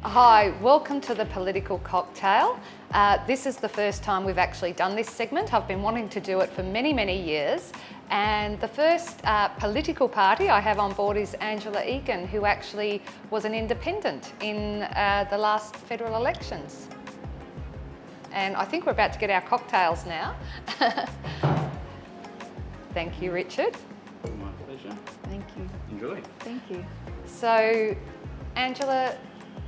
Hi, welcome to the Political Cocktail. This is the first time we've actually done this segment. I've been wanting to do it for many, many years. And the first political party I have on board is Angela Egan, who actually was an independent in the last federal elections. And I think we're about to get our cocktails now. Thank you, Richard. My pleasure. Thank you. Enjoy. Thank you. So, Angela,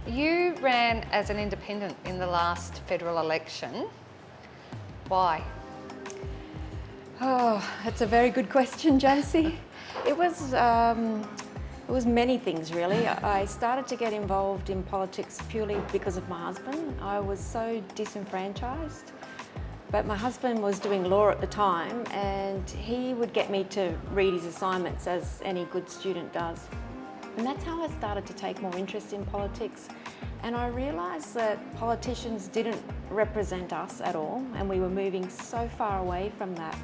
you ran as an independent in the last federal election. Why? Oh, that's a very good question, Josie. It was many things really. I started to get involved in politics purely because of my husband. I was so disenfranchised, but my husband was doing law at the time and he would get me to read his assignments as any good student does. And that's how I started to take more interest in politics. And I realised that politicians didn't represent us at all, and we were moving so far away from that.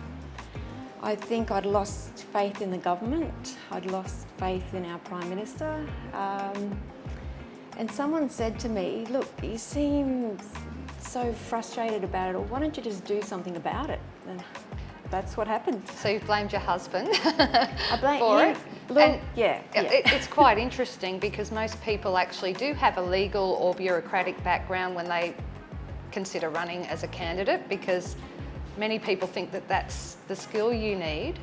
I think I'd lost faith in the government, I'd lost faith in our Prime Minister. And someone said to me, look, you seem so frustrated about it all, why don't you just do something about it? And that's what happened. So you blamed your husband I blame for him. it? Look, yeah. It's quite interesting because most people actually do have a legal or bureaucratic background when they consider running as a candidate, because many people think that that's the skill you need.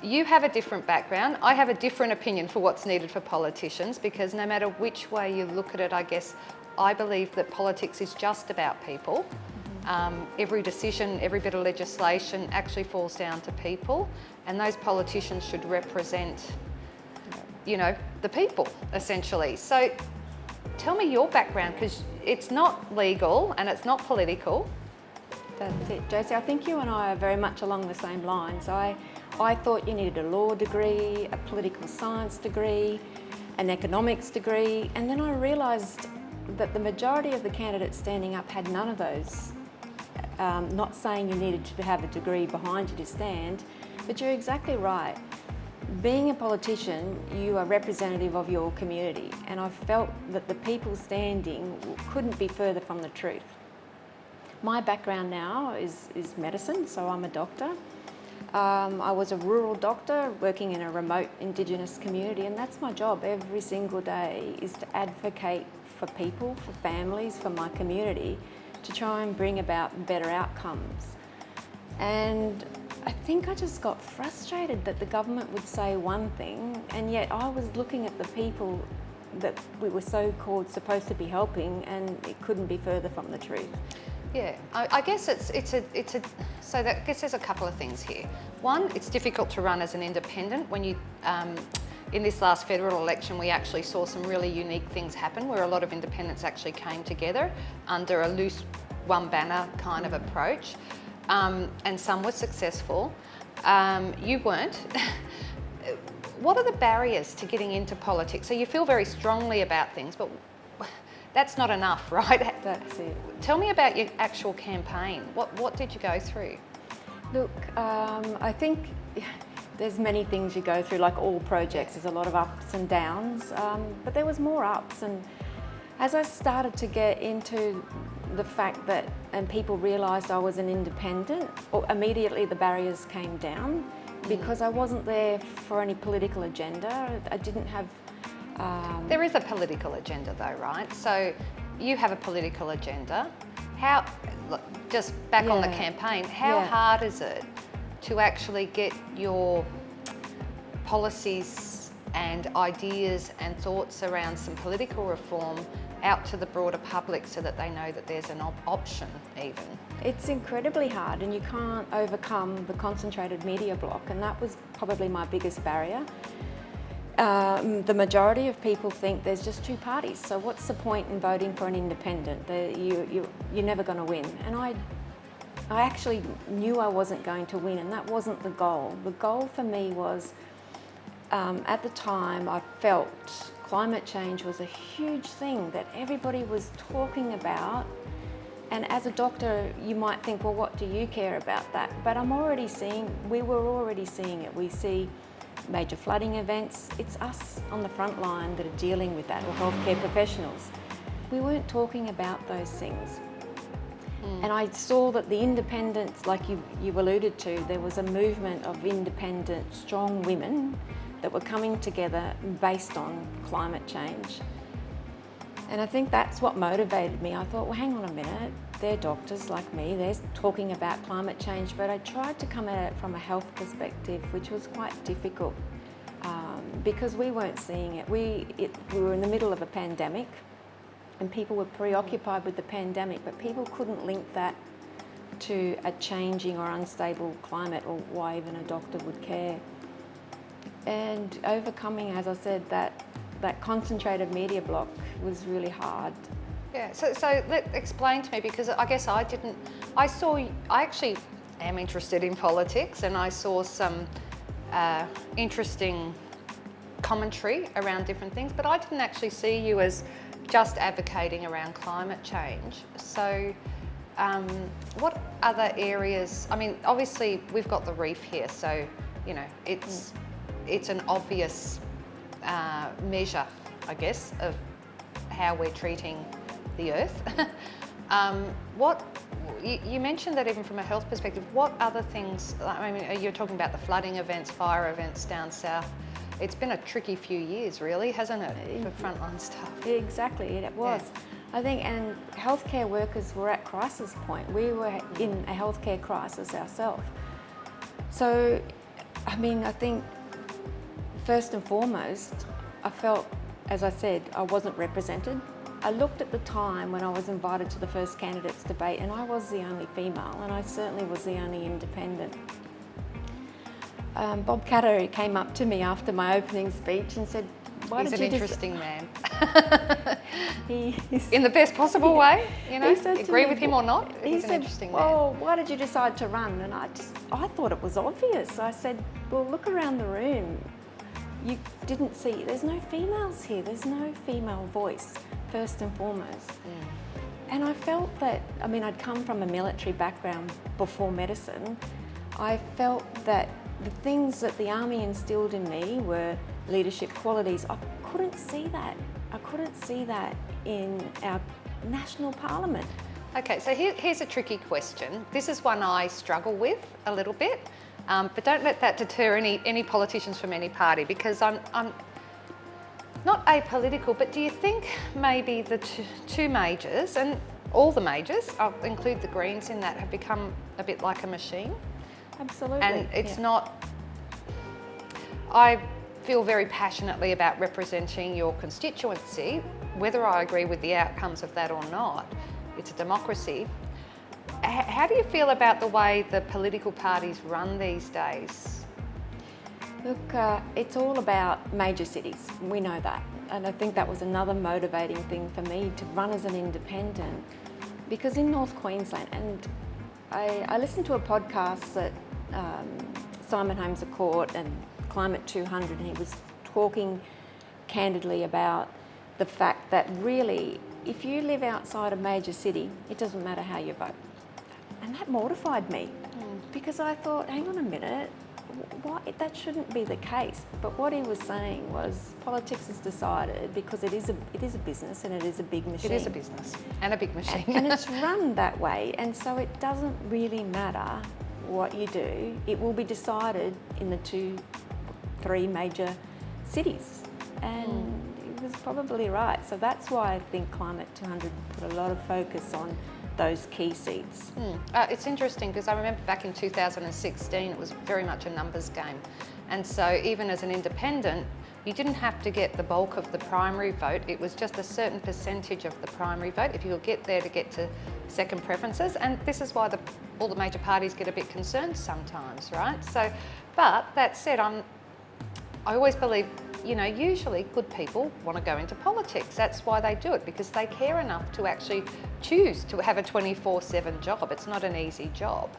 You have a different background. I have a different opinion for what's needed for politicians, because no matter which way you look at it, I guess, I believe that politics is just about people. Every decision, every bit of legislation actually falls down to people, and those politicians should represent, you know, the people, essentially. So tell me your background, because it's not legal and it's not political. That's it, Josie. I think you and I are very much along the same lines. I thought you needed a law degree, a political science degree, an economics degree, and then I realised that the majority of the candidates standing up had none of those. Not saying you needed to have a degree behind you to stand, but you're exactly right. Being a politician, you are representative of your community, and I felt that the people standing couldn't be further from the truth. My background now is medicine, so I'm a doctor. I was a rural doctor working in a remote Indigenous community, and that's my job every single day, is to advocate for people, for families, for my community, to try and bring about better outcomes. And I think I just got frustrated that the government would say one thing, and yet I was looking at the people that we were so-called supposed to be helping, and it couldn't be further from the truth. Yeah, I guess so I guess there's a couple of things here. One, it's difficult to run as an independent when you, in this last federal election, we actually saw some really unique things happen where a lot of independents actually came together under a loose one banner kind of approach, and some were successful. You weren't. What are the barriers to getting into politics? So you feel very strongly about things, but that's not enough, right? That's it. Tell me about your actual campaign. What did you go through? Look, I think there's many things you go through, like all projects. There's a lot of ups and downs, but there was more ups. And as I started to get into the fact that, and people realised I was an independent, immediately the barriers came down, because I wasn't there for any political agenda. I didn't have... There is a political agenda though, right? So you have a political agenda. Just back on the campaign, how hard is it to actually get your policies and ideas and thoughts around some political reform out to the broader public so that they know that there's an option even? It's incredibly hard, and you can't overcome the concentrated media block, and that was probably my biggest barrier. The majority of people think there's just two parties, so what's the point in voting for an independent? You're never going to win. And I actually knew I wasn't going to win, and that wasn't the goal. The goal for me was, at the time, I felt climate change was a huge thing that everybody was talking about. And as a doctor, you might think, well, what do you care about that? But we were already seeing it. We see major flooding events, it's us on the front line that are dealing with that, or healthcare professionals. We weren't talking about those things. And I saw that the independents, like you alluded to, there was a movement of independent, strong women that were coming together based on climate change. And I think that's what motivated me. I thought, well, hang on a minute, they're doctors like me, they're talking about climate change, but I tried to come at it from a health perspective, which was quite difficult because we weren't seeing it. We were in the middle of a pandemic, and people were preoccupied with the pandemic, but people couldn't link that to a changing or unstable climate, or why even a doctor would care. And overcoming, as I said, that concentrated media block was really hard. Yeah, so explain to me, because I guess I actually am interested in politics, and I saw some interesting commentary around different things, but I didn't actually see you as just advocating around climate change. So what other areas, I mean, obviously we've got the reef here, so, you know, it's an obvious measure, I guess, of how we're treating the earth. You mentioned that even from a health perspective, what other things, I mean, you're talking about the flooding events, fire events down south. It's been a tricky few years, really, hasn't it, for frontline staff? Exactly, it was. Yeah. I think, and healthcare workers were at crisis point. We were in a healthcare crisis ourselves. So, I mean, I think first and foremost, I felt, as I said, I wasn't represented. I looked at the time when I was invited to the first candidates debate, and I was the only female, and I certainly was the only independent. Bob Catter came up to me after my opening speech and said, He's an interesting man. In the best possible way, you know, agree with him or not, he's an interesting man. Well, why did you decide to run? And I thought it was obvious. I said, well, look around the room. You didn't see, there's no females here. There's no female voice, first and foremost. And I felt that, I mean, I'd come from a military background before medicine. I felt that the things that the Army instilled in me were leadership qualities. I couldn't see that. I couldn't see that in our national parliament. Okay, so here's a tricky question. This is one I struggle with a little bit, but don't let that deter any politicians from any party, because I'm not apolitical, but do you think maybe the two majors, and all the majors, I'll include the Greens in that, have become a bit like a machine? Absolutely. And it's not, I feel very passionately about representing your constituency, whether I agree with the outcomes of that or not. It's a democracy. How do you feel about the way the political parties run these days? Look, it's all about major cities. We know that. And I think that was another motivating thing for me to run as an independent, because in North Queensland, and I listened to a podcast that Simon Holmes a Court and Climate 200, and he was talking candidly about the fact that really, if you live outside a major city, it doesn't matter how you vote. And that mortified me, because I thought, hang on a minute, why, that shouldn't be the case. But what he was saying was politics has decided, because it is a business and it is a big machine. It is a business and a big machine. And it's run that way, and so it doesn't really matter what you do. It will be decided in the 2-3 major cities. And he was probably right. So that's why I think Climate 200 put a lot of focus on those key seats. It's interesting, because I remember back in 2016 it was very much a numbers game, and so even as an independent you didn't have to get the bulk of the primary vote. It was just a certain percentage of the primary vote if you could get there to get to second preferences, and this is why all the major parties get a bit concerned sometimes, right? So, but that said, I always believe, you know, usually good people want to go into politics. That's why they do it, because they care enough to actually choose to have a 24/7 job. It's not an easy job.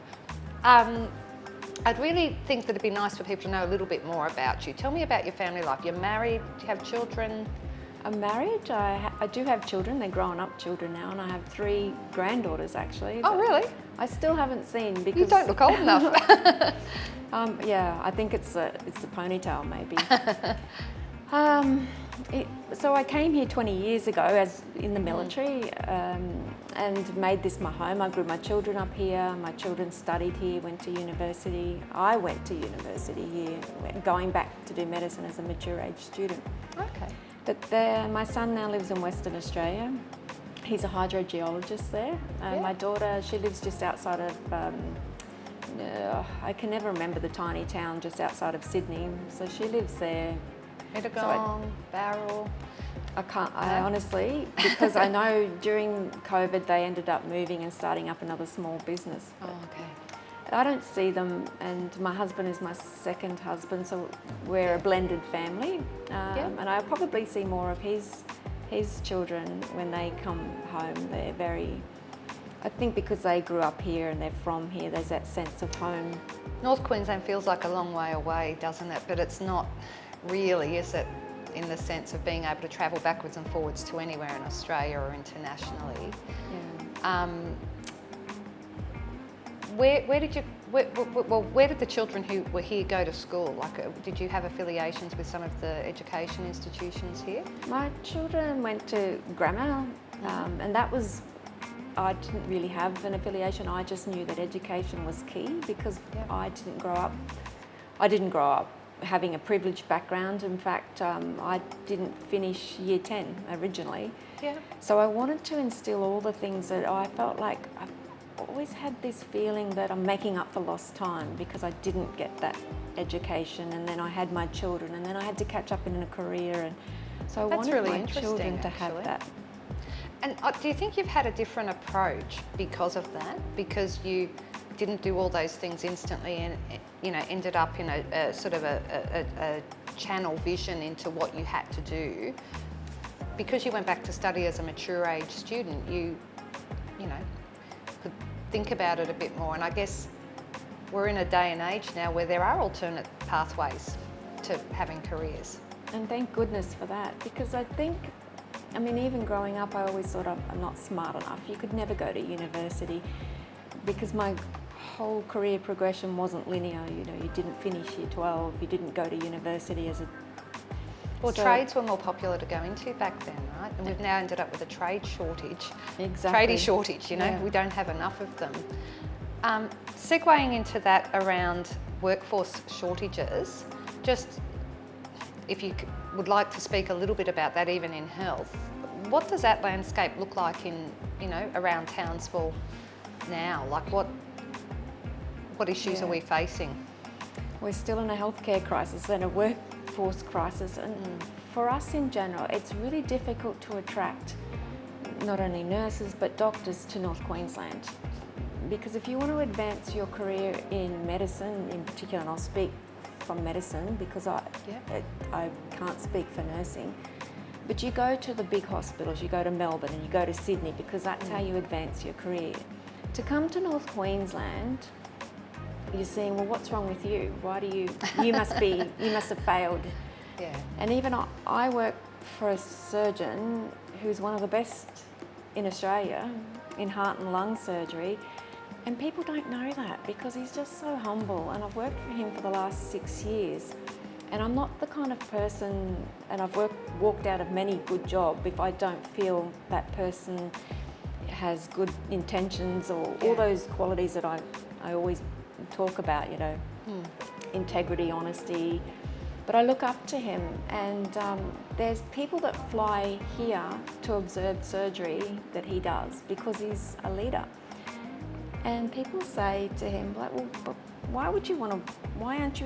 I'd really think that it'd be nice for people to know a little bit more about you. Tell me about your family life. You're married? Do you have children? I'm married. I do have children. They're grown up children now, and I have 3 granddaughters actually. Oh, really? I still haven't seen because You don't look old enough. yeah, I think it's the ponytail maybe. So I came here 20 years ago as in the military and made this my home. I grew my children up here. My children studied here, went to university. I went to university here, going back to do medicine as a mature age student. Okay. But my son now lives in Western Australia. He's a hydrogeologist there. Yeah. My daughter, she lives just outside of, I can never remember the tiny town just outside of Sydney. So she lives there. Egan, Barrel. I honestly, because I know during COVID they ended up moving and starting up another small business. Oh, okay. I don't see them, and my husband is my second husband, so we're a blended family. And I probably see more of his children when they come home. They're very, I think because they grew up here and they're from here, there's that sense of home. North Queensland feels like a long way away, doesn't it? But it's not really, is it? In the sense of being able to travel backwards and forwards to anywhere in Australia or internationally. Yeah. Where did the children who were here go to school? Like, did you have affiliations with some of the education institutions here? My children went to grammar, and that was, I didn't really have an affiliation. I just knew that education was key because I didn't grow up having a privileged background. In fact, I didn't finish year 10 originally. Yeah. So I wanted to instill all the things that I felt like I've always had this feeling that I'm making up for lost time because I didn't get that education, and then I had my children, and then I had to catch up in a career, and so I wanted really my children to have actually. that. And do you think you've had a different approach because of that? Because you didn't do all those things instantly and, you know, ended up in a sort of a channel vision into what you had to do. Because you went back to study as a mature age student, you know, could think about it a bit more. And I guess we're in a day and age now where there are alternate pathways to having careers. And thank goodness for that, because I think, I mean, even growing up, I always thought I'm not smart enough. You could never go to university because my whole career progression wasn't linear. You know, you didn't finish year 12, you didn't go to university as a... Well, trades were more popular to go into back then, right? And we've now ended up with a trade shortage. Exactly. Tradie shortage, you know, we don't have enough of them. Segueing into that around workforce shortages, just if you would like to speak a little bit about that even in health, what does that landscape look like in, you know, around Townsville now? Like what issues are we facing? We're still in a healthcare crisis and a workforce crisis, and for us in general, it's really difficult to attract not only nurses but doctors to North Queensland. Because if you want to advance your career in medicine in particular, and I'll speak from medicine because I can't speak for nursing, but you go to the big hospitals, you go to Melbourne and you go to Sydney because that's how you advance your career. To come to North Queensland, you're saying, well, what's wrong with you? Why do you must have failed. Yeah. And even I work for a surgeon who's one of the best in Australia in heart and lung surgery, and people don't know that because he's just so humble, and I've worked for him for the last 6 years, and I'm not the kind of person, and I've walked out of many good jobs if I don't feel that person has good intentions or all those qualities that I always talk about, you know, integrity, honesty. But I look up to him, and there's people that fly here to observe surgery that he does because he's a leader. And people say to him, like, well, but why aren't you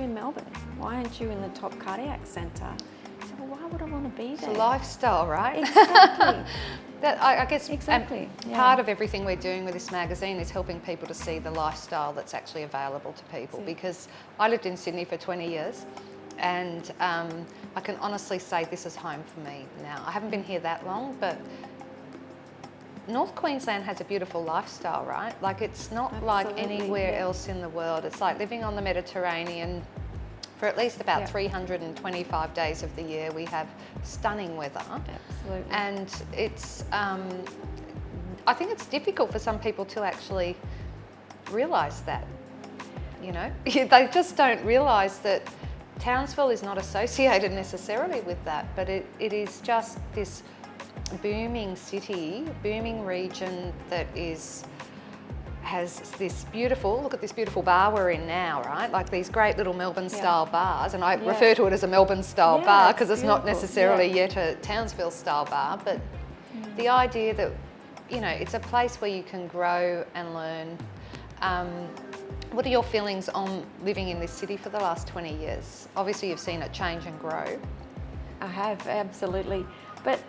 in Melbourne? Why aren't you in the top cardiac centre? I said, well, why would I want to be there? It's a lifestyle, right? Exactly. I guess Exactly. Part of everything we're doing with this magazine is helping people to see the lifestyle that's actually available to people. Because I lived in Sydney for 20 years, and I can honestly say this is home for me now. I haven't been here that long, but North Queensland has a beautiful lifestyle, right? Like, it's not like anywhere else in the world. It's like living on the Mediterranean For at least about Yeah. 325 days of the year, we have stunning weather. Absolutely. And it's, I think it's difficult for some people to actually realise that, you know. They just don't realise that Townsville is not associated necessarily with that, but it is just this booming city, booming region that has this beautiful, look at this beautiful bar we're in now, right? Like these great little Melbourne style bars, and I refer to it as a Melbourne style bar because it's not necessarily yet a Townsville style bar, but the idea that, you know, it's a place where you can grow and learn. What are your feelings on living in this city for the last 20 years? Obviously you've seen it change and grow. I have, absolutely. But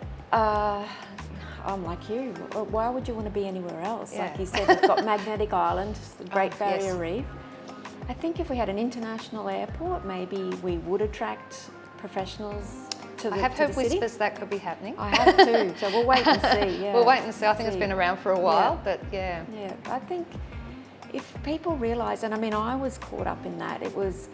I'm like you. Why would you want to be anywhere else? Yeah. Like you said, we've got Magnetic Island, the Great Barrier Reef. I think if we had an international airport, maybe we would attract professionals to the I have to heard the city. whispers that could be happening. I have too, so we'll wait and see. Yeah. We'll wait and see. I think it's been around for a while, but yeah. Yeah, I think if people realise, and I mean, I was caught up in that. It was,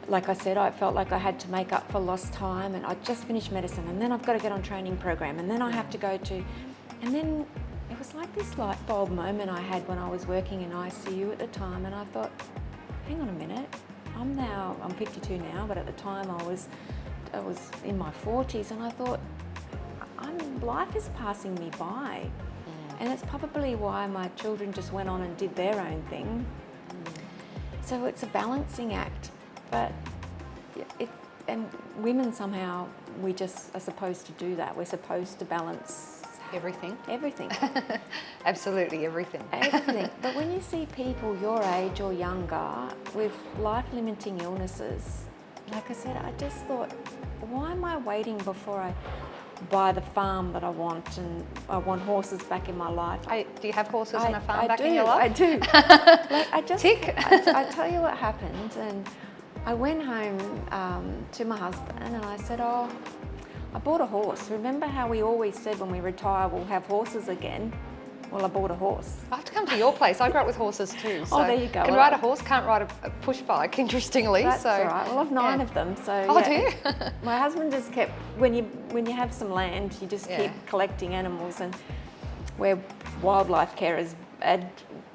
like I said, I felt like I had to make up for lost time, and I just finished medicine, and then I've got to get on training program, and then I have to go to, and then it was like this light bulb moment I had when I was working in ICU at the time, and I thought, hang on a minute, I'm 52 now, but at the time I was in my 40s, and I thought, life is passing me by. And it's probably why my children just went on and did their own thing. So it's a balancing act, but and women somehow, we just are supposed to do that. We're supposed to balance Everything. everything. Absolutely everything. Everything. But when you see people your age or younger with life-limiting illnesses, like I said, I just thought, why am I waiting before I buy the farm that I want, and I want horses back in my life? Do you have horses and a farm back in your I life? do. Like, I just, Tick. I tell you what happened, and I went home to my husband and I said, oh, I bought a horse. Remember how we always said when we retire we'll have horses again? Well, I bought a horse. I have to come to your place. I grew up with horses too. So Oh, there you go. Can Well, ride a horse, can't ride a push bike, interestingly. That's so, all right. Well, I've 9 yeah. of them, so Oh, yeah. do you? My husband just kept, when you have some land, you just keep collecting animals, and we're wildlife carers, and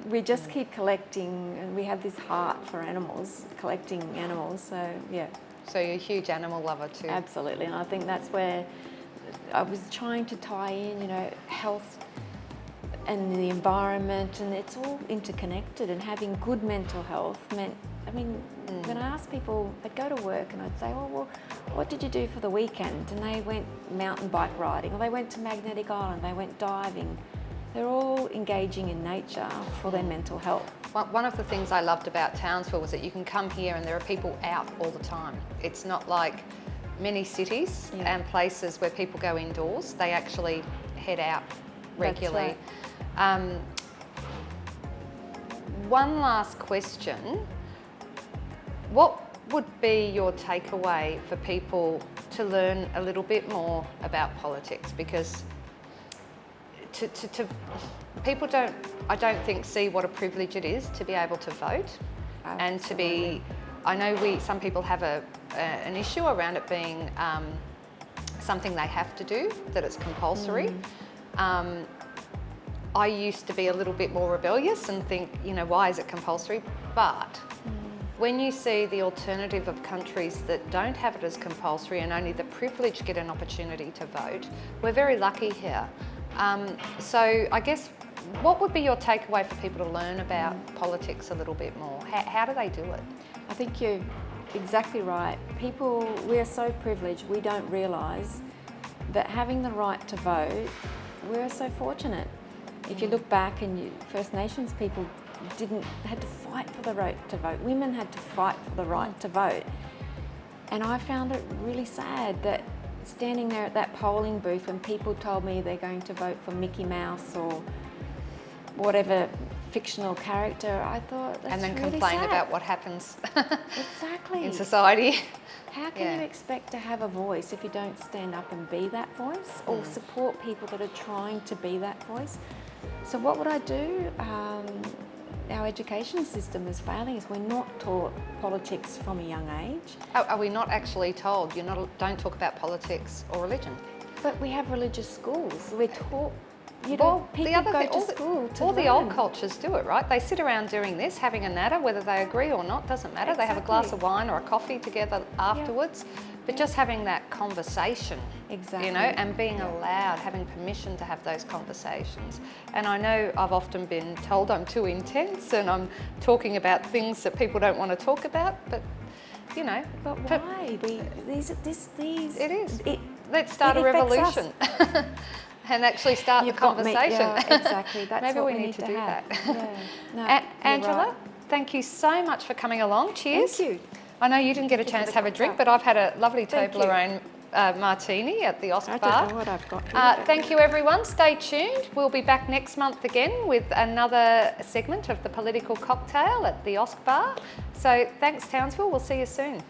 we just keep collecting, and we have this heart for animals, collecting animals, so yeah. So you're a huge animal lover too. Absolutely, and I think that's where I was trying to tie in, you know, health and the environment, and it's all interconnected, and having good mental health meant, I mean, when I asked people, they'd go to work and I'd say, oh, well, what did you do for the weekend? And they went mountain bike riding, or they went to Magnetic Island, they went diving. They're all engaging in nature for their mental health. One of the things I loved about Townsville was that you can come here and there are people out all the time. It's not like many cities and places where people go indoors. They actually head out regularly. That's right. One last question. What would be your takeaway for people to learn a little bit more about politics? Because people don't, I don't think, see what a privilege it is to be able to vote. Absolutely. And to be, I know some people have an issue around it being something they have to do, that it's compulsory. I used to be a little bit more rebellious and think, you know, why is it compulsory? But when you see the alternative of countries that don't have it as compulsory and only the privileged get an opportunity to vote, we're very lucky here. So I guess, what would be your takeaway for people to learn about politics a little bit more? How do they do it? I think you're exactly right. People, we are so privileged, we don't realise that having the right to vote, we're so fortunate. If you look back, and First Nations people had to fight for the right to vote. Women had to fight for the right to vote. And I found it really sad that standing there at that polling booth and people told me they're going to vote for Mickey Mouse or whatever fictional character, I thought, that's And then really complain sad. about what happens Exactly. in society. How can you expect to have a voice if you don't stand up and be that voice, or support people that are trying to be that voice? So what would I do? our education system is failing us. We're not taught politics from a young age. Are we not actually told don't talk about politics or religion? But we have religious schools. We're taught, Well, people go to school to all the old learn. cultures do it, right? They sit around doing this, having a natter, whether they agree or not, doesn't matter. They have a glass of wine or a coffee together afterwards. But just having that conversation, Exactly. you know, and being allowed, having permission to have those conversations. And I know I've often been told I'm too intense and I'm talking about things that people don't want to talk about, but, you know. But why? These. It is. Let's start a it affects revolution. And actually start You've the got me. conversation. Yeah, exactly. That's Maybe what we need to do have. that. Yeah. No, Angela, you're right. thank you so much for coming along. Cheers. Thank you. I know you didn't get a chance to have a drink, but I've had a lovely Thank you. Toblerone martini at the Oscar I Bar. don't know what I've got here. Thank you, everyone. Stay tuned. We'll be back next month again with another segment of the political cocktail at the Oscar Bar. So thanks, Townsville. We'll see you soon.